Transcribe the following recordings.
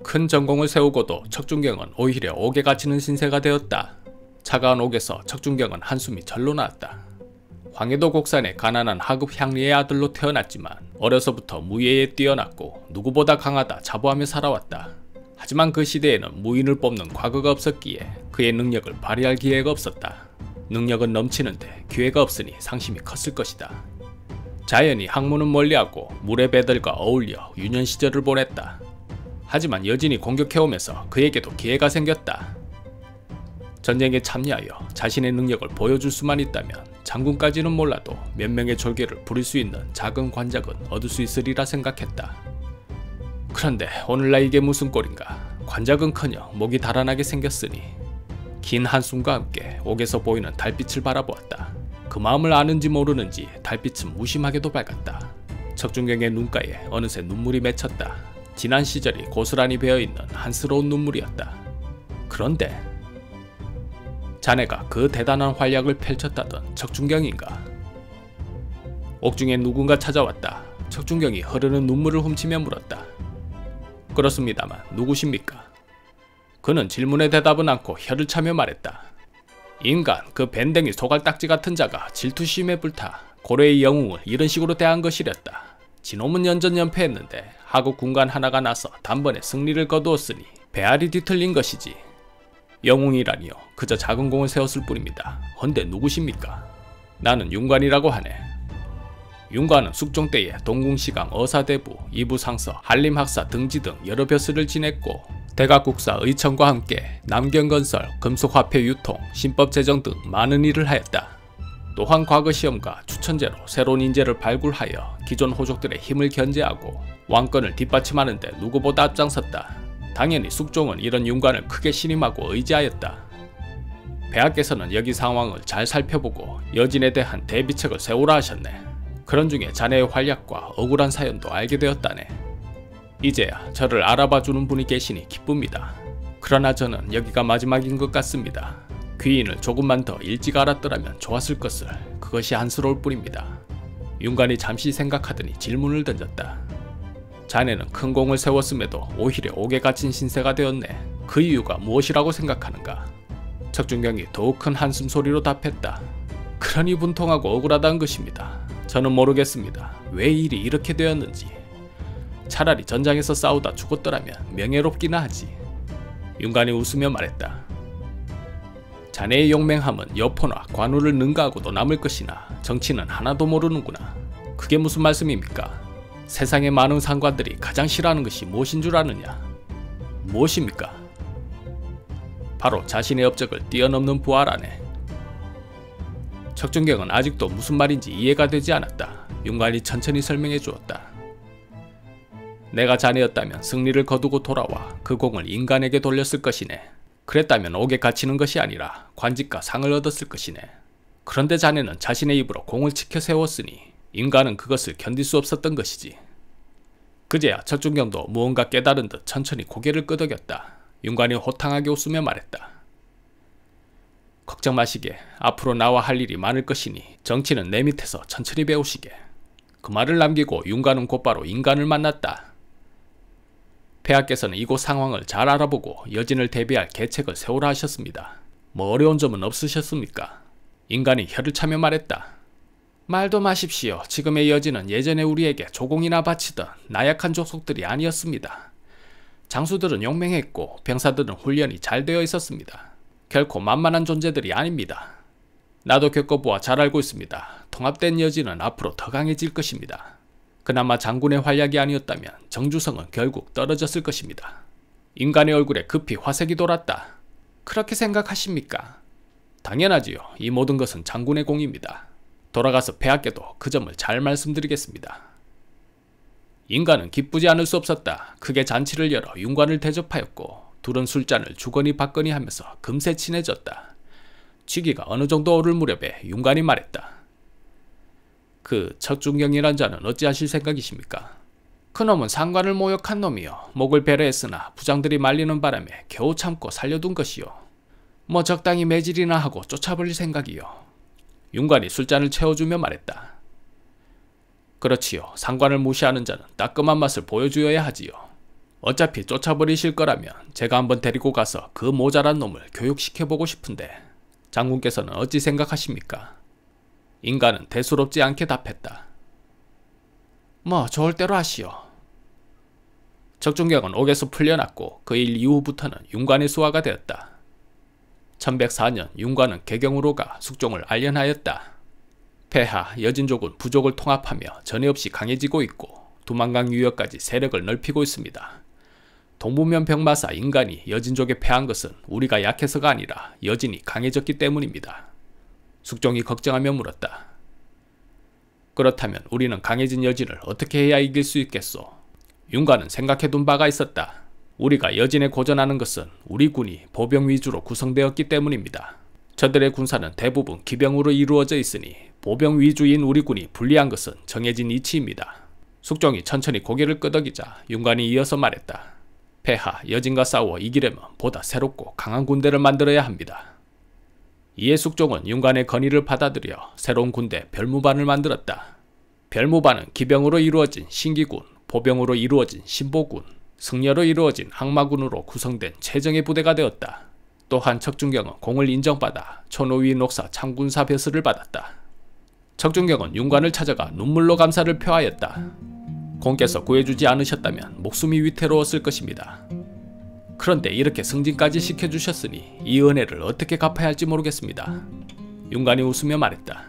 큰 전공을 세우고도 척준경은 오히려 옥에 갇히는 신세가 되었다. 차가운 옥에서 척준경은 한숨이 절로 나왔다. 황해도 곡산의 가난한 하급 향리의 아들로 태어났지만 어려서부터 무예에 뛰어났고 누구보다 강하다 자부하며 살아왔다. 하지만 그 시대에는 무인을 뽑는 과거가 없었기에 그의 능력을 발휘할 기회가 없었다. 능력은 넘치는데 기회가 없으니 상심이 컸을 것이다. 자연히 학문은 멀리하고 물의 배들과 어울려 유년 시절을 보냈다. 하지만 여진이 공격해오면서 그에게도 기회가 생겼다. 전쟁에 참여하여 자신의 능력을 보여줄 수만 있다면 장군까지는 몰라도 몇 명의 졸개를 부릴 수 있는 작은 관작은 얻을 수 있으리라 생각했다. 그런데 오늘날 이게 무슨 꼴인가. 관작은커녕 목이 달아나게 생겼으니. 긴 한숨과 함께 옥에서 보이는 달빛을 바라보았다. 그 마음을 아는지 모르는지 달빛은 무심하게도 밝았다. 척준경의 눈가에 어느새 눈물이 맺혔다. 지난 시절이 고스란히 배어있는 한스러운 눈물이었다. 그런데 자네가 그 대단한 활약을 펼쳤다던 척준경인가? 옥중에 누군가 찾아왔다. 척준경이 흐르는 눈물을 훔치며 물었다. 그렇습니다만 누구십니까? 그는 질문에 대답은 않고 혀를 차며 말했다. 인간, 그 밴댕이 소갈딱지 같은 자가 질투심에 불타 고래의 영웅을 이런 식으로 대한 것이랬다. 지놈은 연전연패했는데 하급 군관 하나가 나서 단번에 승리를 거두었으니 배알이 뒤틀린 것이지. 영웅이라니요. 그저 작은 공을 세웠을 뿐입니다. 헌데 누구십니까? 나는 윤관이라고 하네. 윤관은 숙종 때에 동궁시강 어사대부, 이부상서, 한림학사 등지 등 여러 벼슬을 지냈고 대각국사 의천과 함께 남경건설, 금속화폐 유통, 신법 제정 등 많은 일을 하였다. 또한 과거 시험과 추천제로 새로운 인재를 발굴하여 기존 호족들의 힘을 견제하고 왕권을 뒷받침하는 데 누구보다 앞장섰다. 당연히 숙종은 이런 윤관을 크게 신임하고 의지하였다. 폐하께서는 여기 상황을 잘 살펴보고 여진에 대한 대비책을 세우라 하셨네. 그런 중에 자네의 활약과 억울한 사연도 알게 되었다네. 이제야 저를 알아봐주는 분이 계시니 기쁩니다. 그러나 저는 여기가 마지막인 것 같습니다. 귀인을 조금만 더 일찍 알았더라면 좋았을 것을. 그것이 안쓰러울 뿐입니다. 윤관이 잠시 생각하더니 질문을 던졌다. 자네는 큰 공을 세웠음에도 오히려 옥에 갇힌 신세가 되었네. 그 이유가 무엇이라고 생각하는가? 척준경이 더욱 큰 한숨 소리로 답했다. 그러니 분통하고 억울하다는 것입니다. 저는 모르겠습니다. 왜 일이 이렇게 되었는지. 차라리 전장에서 싸우다 죽었더라면 명예롭기나 하지. 윤관이 웃으며 말했다. 자네의 용맹함은 여포나 관우를 능가하고도 남을 것이나 정치는 하나도 모르는구나. 그게 무슨 말씀입니까? 세상의 많은 상관들이 가장 싫어하는 것이 무엇인 줄 아느냐? 무엇입니까? 바로 자신의 업적을 뛰어넘는 부하라네. 척준경은 아직도 무슨 말인지 이해가 되지 않았다. 윤관이 천천히 설명해 주었다. 내가 자네였다면 승리를 거두고 돌아와 그 공을 인간에게 돌렸을 것이네. 그랬다면 옥에 갇히는 것이 아니라 관직과 상을 얻었을 것이네. 그런데 자네는 자신의 입으로 공을 치켜 세웠으니 인간은 그것을 견딜 수 없었던 것이지. 그제야 척준경도 무언가 깨달은 듯 천천히 고개를 끄덕였다. 윤관이 호탕하게 웃으며 말했다. 걱정 마시게. 앞으로 나와 할 일이 많을 것이니 정치는 내 밑에서 천천히 배우시게. 그 말을 남기고 윤관은 곧바로 인간을 만났다. 폐하께서는 이곳 상황을 잘 알아보고 여진을 대비할 계책을 세우라 하셨습니다. 뭐 어려운 점은 없으셨습니까? 인간이 혀를 차며 말했다. 말도 마십시오. 지금의 여진은 예전에 우리에게 조공이나 바치던 나약한 족속들이 아니었습니다. 장수들은 용맹했고 병사들은 훈련이 잘 되어 있었습니다. 결코 만만한 존재들이 아닙니다. 나도 겪어보아 잘 알고 있습니다. 통합된 여진은 앞으로 더 강해질 것입니다. 그나마 장군의 활약이 아니었다면 정주성은 결국 떨어졌을 것입니다. 인간의 얼굴에 급히 화색이 돌았다. 그렇게 생각하십니까? 당연하지요. 이 모든 것은 장군의 공입니다. 돌아가서 폐하께도 그 점을 잘 말씀드리겠습니다. 인간은 기쁘지 않을 수 없었다. 크게 잔치를 열어 윤관을 대접하였고 둘은 술잔을 주거니 받거니 하면서 금세 친해졌다. 취기가 어느 정도 오를 무렵에 윤관이 말했다. 그 척준경이란 자는 어찌하실 생각이십니까? 그놈은 상관을 모욕한 놈이요. 목을 베려했으나 부장들이 말리는 바람에 겨우 참고 살려둔 것이요. 뭐 적당히 매질이나 하고 쫓아버릴 생각이요. 윤관이 술잔을 채워주며 말했다. 그렇지요. 상관을 무시하는 자는 따끔한 맛을 보여주어야 하지요. 어차피 쫓아버리실 거라면 제가 한번 데리고 가서 그 모자란 놈을 교육시켜보고 싶은데 장군께서는 어찌 생각하십니까? 인간은 대수롭지 않게 답했다. 뭐 좋을 대로 하시오. 적중경은 옥에서 풀려났고 그 일 이후부터는 윤관의 수하가 되었다. 1104년 윤관은 개경으로 가 숙종을 알련하였다. 폐하, 여진족은 부족을 통합하며 전에 없이 강해지고 있고 두만강 유역까지 세력을 넓히고 있습니다. 동부면 병마사 인간이 여진족에 패한 것은 우리가 약해서가 아니라 여진이 강해졌기 때문입니다. 숙종이 걱정하며 물었다. 그렇다면 우리는 강해진 여진을 어떻게 해야 이길 수 있겠소? 윤관은 생각해둔 바가 있었다. 우리가 여진에 고전하는 것은 우리 군이 보병 위주로 구성되었기 때문입니다. 저들의 군사는 대부분 기병으로 이루어져 있으니 보병 위주인 우리 군이 불리한 것은 정해진 이치입니다. 숙종이 천천히 고개를 끄덕이자 윤관이 이어서 말했다. 폐하, 여진과 싸워 이기려면 보다 새롭고 강한 군대를 만들어야 합니다. 이에 숙종은 윤관의 건의를 받아들여 새로운 군대 별무반을 만들었다. 별무반은 기병으로 이루어진 신기군, 보병으로 이루어진 신보군, 승려로 이루어진 항마군으로 구성된 최정예 부대가 되었다. 또한 척준경은 공을 인정받아 천호위 녹사 창군사 벼슬을 받았다. 척준경은 윤관을 찾아가 눈물로 감사를 표하였다. 공께서 구해주지 않으셨다면 목숨이 위태로웠을 것입니다. 그런데 이렇게 승진까지 시켜주셨으니 이 은혜를 어떻게 갚아야 할지 모르겠습니다. 윤관이 웃으며 말했다.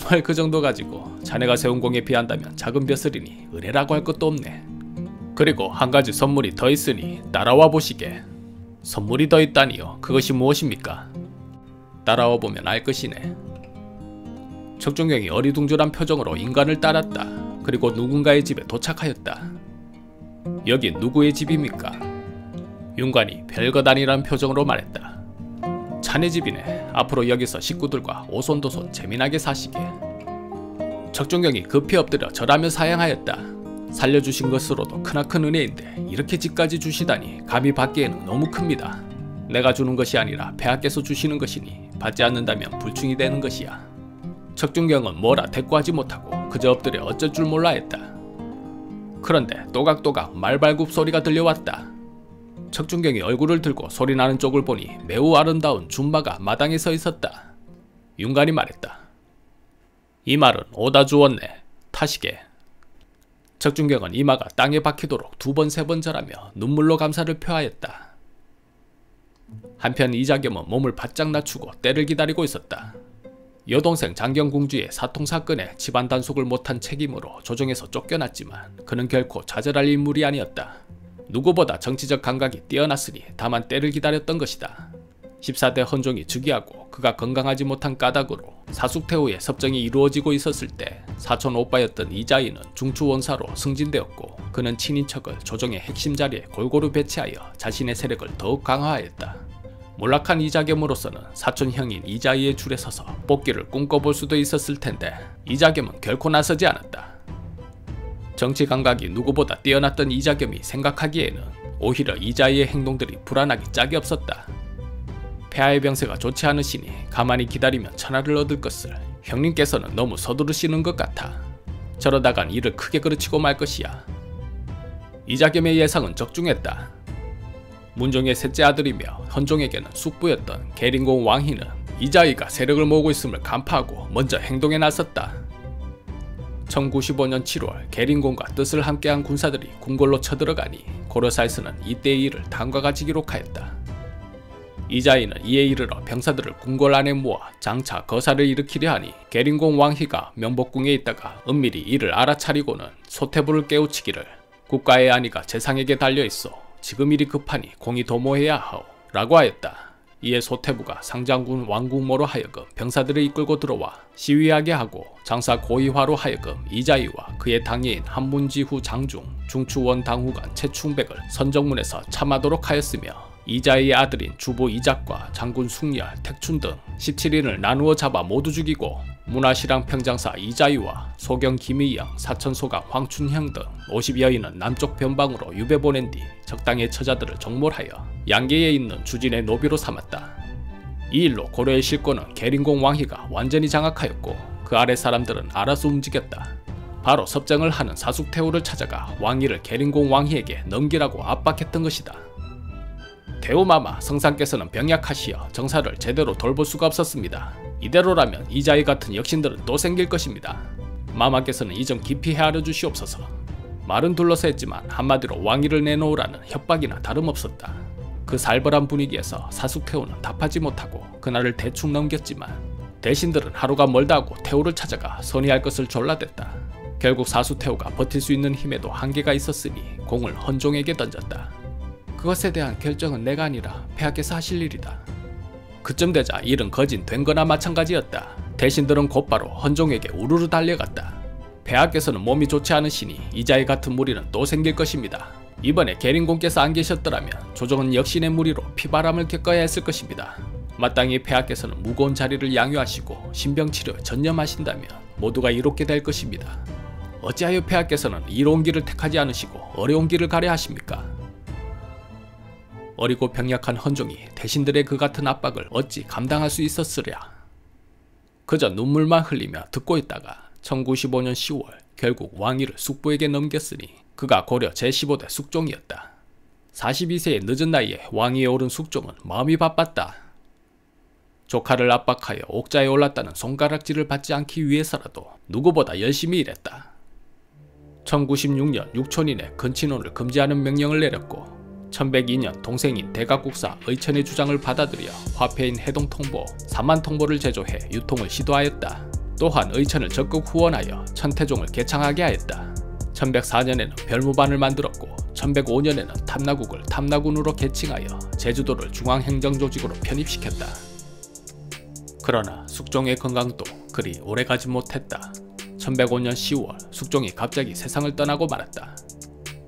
뭘 그 정도 가지고 자네가 세운 공에 비한다면 작은 벼슬이니 은혜라고 할 것도 없네. 그리고 한 가지 선물이 더 있으니 따라와 보시게. 선물이 더 있다니요? 그것이 무엇입니까? 따라와 보면 알 것이네. 척준경이 어리둥절한 표정으로 인간을 따랐다. 그리고 누군가의 집에 도착하였다. 여기 누구의 집입니까? 윤관이 별것 아니란 표정으로 말했다. 자네 집이네. 앞으로 여기서 식구들과 오손도손 재미나게 사시게. 척준경이 급히 엎드려 절하며 사양하였다. 살려주신 것으로도 크나큰 은혜인데 이렇게 집까지 주시다니 감히 받기에는 너무 큽니다. 내가 주는 것이 아니라 폐하께서 주시는 것이니 받지 않는다면 불충이 되는 것이야. 척준경은 뭐라 대꾸하지 못하고 그저 엎드려 어쩔 줄 몰라 했다. 그런데 또각또각 말발굽 소리가 들려왔다. 척준경이 얼굴을 들고 소리나는 쪽을 보니 매우 아름다운 준마가 마당에 서 있었다. 윤관이 말했다. 이 말은 오다 주었네. 타시게. 척준경은 이마가 땅에 박히도록 2번 3번 절하며 눈물로 감사를 표하였다. 한편 이자겸은 몸을 바짝 낮추고 때를 기다리고 있었다. 여동생 장경공주의 사통사건에 집안 단속을 못한 책임으로 조정에서 쫓겨났지만 그는 결코 좌절할 인물이 아니었다. 누구보다 정치적 감각이 뛰어났으니 다만 때를 기다렸던 것이다. 14대 헌종이 즉위하고 그가 건강하지 못한 까닭으로 사숙태후의 섭정이 이루어지고 있었을 때 사촌 오빠였던 이자희는 중추원사로 승진되었고 그는 친인척을 조정의 핵심 자리에 골고루 배치하여 자신의 세력을 더욱 강화하였다. 몰락한 이자겸으로서는 사촌 형인 이자희의 줄에 서서 뽑기를 꿈꿔볼 수도 있었을 텐데 이자겸은 결코 나서지 않았다. 정치 감각이 누구보다 뛰어났던 이자겸이 생각하기에는 오히려 이자희의 행동들이 불안하기 짝이 없었다. 폐하의 병세가 좋지 않으시니 가만히 기다리면 천하를 얻을 것을 형님께서는 너무 서두르시는 것 같아. 저러다간 일을 크게 그르치고 말 것이야. 이자겸의 예상은 적중했다. 문종의 셋째 아들이며 헌종에게는 숙부였던 계린공 왕희는 이자희가 세력을 모으고 있음을 간파하고 먼저 행동에 나섰다. 1095년 7월 계린공과 뜻을 함께한 군사들이 궁궐로 쳐들어가니 고려사에서는 이때의 일을 다음과 같이 기록하였다. 이자희는 이에 이르러 병사들을 궁궐 안에 모아 장차 거사를 일으키려 하니 계린공 왕희가 명복궁에 있다가 은밀히 이를 알아차리고는 소태부를 깨우치기를 국가의 안위가 재상에게 달려있어 지금 일이 급하니 공이 도모해야 하오 라고 하였다. 이에 소태부가 상장군 왕국모로 하여금 병사들을 이끌고 들어와 시위하게 하고 장사 고의화로 하여금 이자희와 그의 당예인 한문지후 장중, 중추원 당후관 최충백을 선정문에서 참하도록 하였으며 이자희의 아들인 주보 이작과 장군 숭열, 택춘 등 17인을 나누어 잡아 모두 죽이고 문화시랑 평장사 이자희와 소경 김의영, 사천소강 황춘형 등 50여인은 남쪽 변방으로 유배 보낸 뒤 적당의 처자들을 정몰하여 양계에 있는 주진의 노비로 삼았다. 이 일로 고려의 실권은 계린공 왕희가 완전히 장악하였고 그 아래 사람들은 알아서 움직였다. 바로 섭정을 하는 사숙태후를 찾아가 왕위를 계린공 왕희에게 넘기라고 압박했던 것이다. 태후마마 성상께서는 병약하시어 정사를 제대로 돌볼 수가 없었습니다. 이대로라면 이자희 같은 역신들은 또 생길 것입니다. 마마께서는 이 점 깊이 헤아려 주시옵소서. 말은 둘러서 했지만 한마디로 왕위를 내놓으라는 협박이나 다름없었다. 그 살벌한 분위기에서 사숙태후는 답하지 못하고 그날을 대충 넘겼지만 대신들은 하루가 멀다 하고 태후를 찾아가 선의할 것을 졸라댔다. 결국 사수태후가 버틸 수 있는 힘에도 한계가 있었으니 공을 헌종에게 던졌다. 그것에 대한 결정은 내가 아니라 폐하께서 하실 일이다. 그쯤 되자 일은 거진 된 거나 마찬가지였다. 대신들은 곧바로 헌종에게 우르르 달려갔다. 폐하께서는 몸이 좋지 않으시니 이자희 같은 무리는 또 생길 것입니다. 이번에 계린공께서 안 계셨더라면 조정은 역신의 무리로 피바람을 겪어야 했을 것입니다. 마땅히 폐하께서는 무거운 자리를 양유하시고 신병치료에 전념하신다면 모두가 이롭게 될 것입니다. 어찌하여 폐하께서는 이로운 길을 택하지 않으시고 어려운 길을 가려 하십니까? 어리고 병약한 헌종이 대신들의 그 같은 압박을 어찌 감당할 수 있었으랴. 그저 눈물만 흘리며 듣고 있다가 1095년 10월 결국 왕위를 숙부에게 넘겼으니 그가 고려 제15대 숙종이었다. 42세의 늦은 나이에 왕위에 오른 숙종은 마음이 바빴다. 조카를 압박하여 옥자에 올랐다는 손가락질을 받지 않기 위해서라도 누구보다 열심히 일했다. 1096년 육촌인의 근친혼을 금지하는 명령을 내렸고 1102년 동생인 대각국사 의천의 주장을 받아들여 화폐인 해동통보, 사만통보를 제조해 유통을 시도하였다. 또한 의천을 적극 후원하여 천태종을 개창하게 하였다. 1104년에는 별무반을 만들었고 1105년에는 탐나국을 탐나군으로 개칭하여 제주도를 중앙행정조직으로 편입시켰다. 그러나 숙종의 건강도 그리 오래가지 못했다. 1105년 10월 숙종이 갑자기 세상을 떠나고 말았다.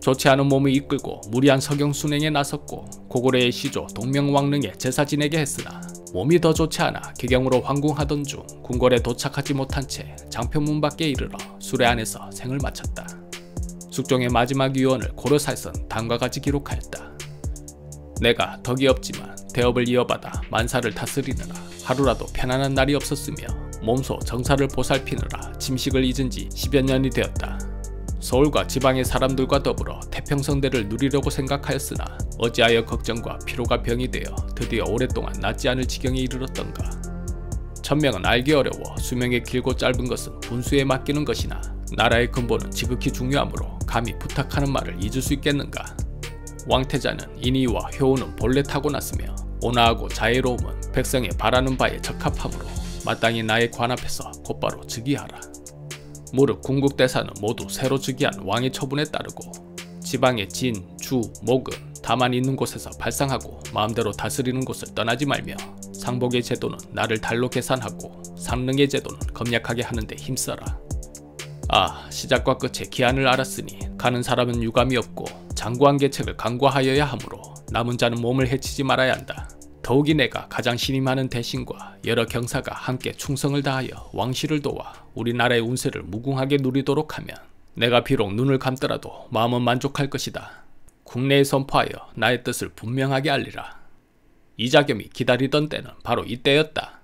좋지 않은 몸을 이끌고 무리한 서경순행에 나섰고 고구려의 시조 동명왕릉에 제사 지내게 했으나 몸이 더 좋지 않아 기경으로 황궁하던 중 궁궐에 도착하지 못한 채 장평문 밖에 이르러 수레 안에서 생을 마쳤다. 숙종의 마지막 유언을 고려사에선 다음과 같이 기록하였다. 내가 덕이 없지만 대업을 이어받아 만사를 다스리느라 하루라도 편안한 날이 없었으며 몸소 정사를 보살피느라 침식을 잊은 지 10여 년이 되었다. 서울과 지방의 사람들과 더불어 태평성대를 누리려고 생각하였으나 어찌하여 걱정과 피로가 병이 되어 드디어 오랫동안 낫지 않을 지경에 이르렀던가. 천명은 알기 어려워 수명이 길고 짧은 것은 분수에 맡기는 것이나 나라의 근본은 지극히 중요하므로 감히 부탁하는 말을 잊을 수 있겠는가. 왕태자는 인의와 효우는 본래 타고났으며 온화하고 자애로움은 백성의 바라는 바에 적합하므로 마땅히 나의 관 앞에서 곧바로 즉위하라. 무릇 궁극대사는 모두 새로 즉위한 왕의 처분에 따르고 지방의 진, 주, 목은 다만 있는 곳에서 발상하고 마음대로 다스리는 곳을 떠나지 말며 상복의 제도는 나를 달로 계산하고 상릉의 제도는 검약하게 하는데 힘써라. 아, 시작과 끝의 기한을 알았으니 가는 사람은 유감이 없고 장구한 계책을 간과하여야 하므로 남은 자는 몸을 해치지 말아야 한다. 더욱이 내가 가장 신임하는 대신과 여러 경사가 함께 충성을 다하여 왕실을 도와 우리나라의 운세를 무궁하게 누리도록 하면 내가 비록 눈을 감더라도 마음은 만족할 것이다. 국내에 선포하여 나의 뜻을 분명하게 알리라. 이자겸이 기다리던 때는 바로 이때였다.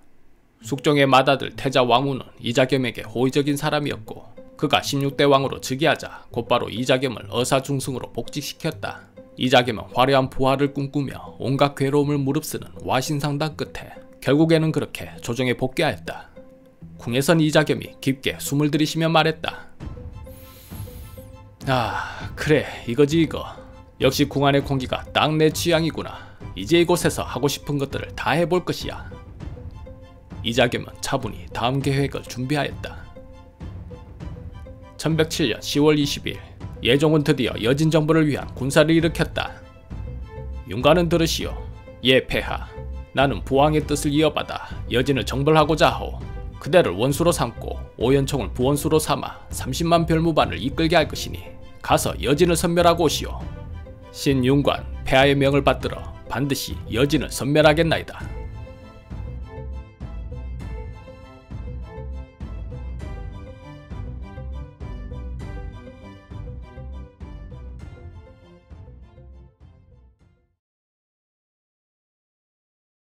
숙종의 맏아들 태자 왕후는 이자겸에게 호의적인 사람이었고 그가 16대 왕으로 즉위하자 곧바로 이자겸을 의사중승으로 복직시켰다. 이자겸은 화려한 부하를 꿈꾸며 온갖 괴로움을 무릅쓰는 와신상담 끝에 결국에는 그렇게 조정에 복귀하였다. 궁에선 이자겸이 깊게 숨을 들이쉬며 말했다. 아, 그래, 이거지 이거. 역시 궁 안의 공기가 딱 내 취향이구나. 이제 이곳에서 하고 싶은 것들을 다 해볼 것이야. 이자겸은 차분히 다음 계획을 준비하였다. 1107년 10월 20일 예종은 드디어 여진 정부를 위한 군사를 일으켰다. 윤관은 들으시오. 예 폐하, 나는 부왕의 뜻을 이어받아 여진을 정벌하고자 하오. 그대를 원수로 삼고 오연총을 부원수로 삼아 30만 별무반을 이끌게 할 것이니 가서 여진을 섬멸하고 오시오. 신윤관 폐하의 명을 받들어 반드시 여진을 섬멸하겠나이다.